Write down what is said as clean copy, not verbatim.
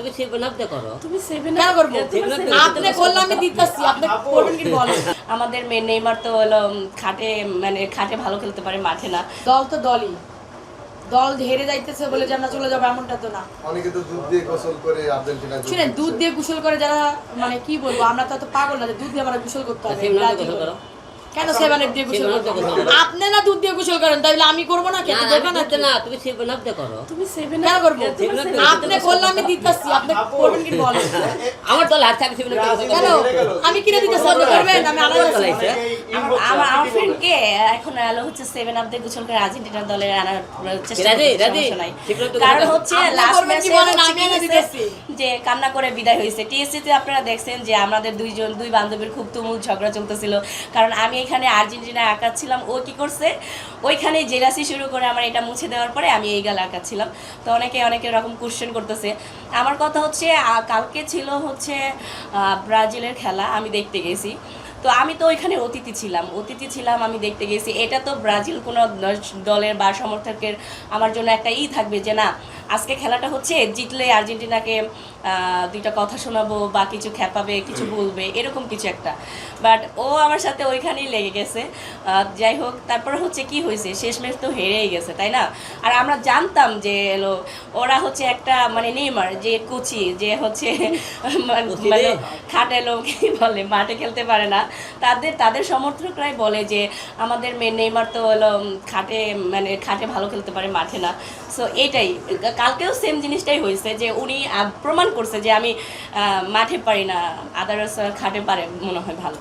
তুমি 7 আপ করো। তুমি 7 কেন করব? আপনি বললে আমি দিতেছি, আপনি করবেন কি বলেন? আমাদের মেন নেইমার তো হলো খাটে, মানে খাটে ভালো খেলতে পারে, মাঠে না। দল তো দলই, দল হেরে যাইতেছে বলে যে আমরা চলে যাবো এমনটা তো না। অনেকে তো দুধ দিয়ে গোসল করে আর্জেন্টিনা শুনেন, দুধ দিয়ে গোসল করে যারা, মানে কি বলবো, আমরা তো এত পাগল না যে দুধ দিয়ে আমরা গোসল করতে হবে। 7 আপ করো। কেন 7 দিয়ে গোসল করতে হবে? আপনি না দুধ দিয়ে গোসল করেন, তাইলে আমি করবো না? কেন দোকান আছে না, তুমি 7 আপ করো। তুমি 7 কেন করব? আপনি বললে আমি দিতেছি, আপনি করবেন কি বলেন? আমার দল হারছে, আমি 7 আপ কেন আমি কিনে দিতেছি, আপনি করবেন? আমি আড়াই আছি। আমার ফ্রেন্ডকে এখন আলো হচ্ছে 7 আপ দিয়ে গোসল করে আর্জেন্টিনা দলের আনার চেষ্টা রাজি, করছে, রাজি। সমস্যা নাই। ঠিক আছে, কারণ হচ্ছে আপনি লাস্ট করবেন কি ম্যাচে বলেন, আমি এনে দিতেছি। যে কান্না করে বিদায় হয়েছে। টিএসসিতে আপনারা দেখছেন যে আমাদের দুই বান্ধবীর খুব তুমুল ঝগড়া চলতেছিল, কারণ আমি এখানে আর্জেন্টিনা আঁকাচ্ছিলাম, ও কি করছে ওইখানে জেলাসি শুরু করে আমার এটা মুছে দেওয়ার পরে আমি এই গাল আঁকাচ্ছিলাম। তো অনেকে এরকম কোশ্চেন করতেছে। আমার কথা হচ্ছে কালকে ছিল হচ্ছে ব্রাজিলের খেলা, আমি দেখতে গেছি। তো আমি তো ওইখানে অতিথি ছিলাম, আমি দেখতে গেছি। এটা তো ব্রাজিল কোনো দলের বা সমর্থকের আমার জন্য একটা থাকবে যে না, আজকে খেলাটা হচ্ছে, জিতলে আর্জেন্টিনাকে দুইটা কথা শোনাবো বা কিছু খেপাবে, কিছু বলবে, এরকম কিছু একটা। বাট ও আমার সাথে ওইখানেই লেগে গেছে। যাই হোক, তারপর হচ্ছে কি হয়েছে, শেষমেশ তো হেরেই গেছে, তাই না? আর আমরা জানতাম যে ওরা হচ্ছে একটা মানে নেইমার যে কুচি, যে হচ্ছে মানে খাটালো কি বলে, মাঠে খেলতে পারে না। তাদের সমর্থকরাই বলে যে আমাদের নেইমার তো হলো খাটে ভালো খেলতে পারে, মাঠে না। সো এটাই কালকেও সেম জিনিসটাই হয়েছে, যে উনি প্রমাণ করছে যে আমি মাঠে পারি না, আদারস খাটে পারে মনে হয় ভালো।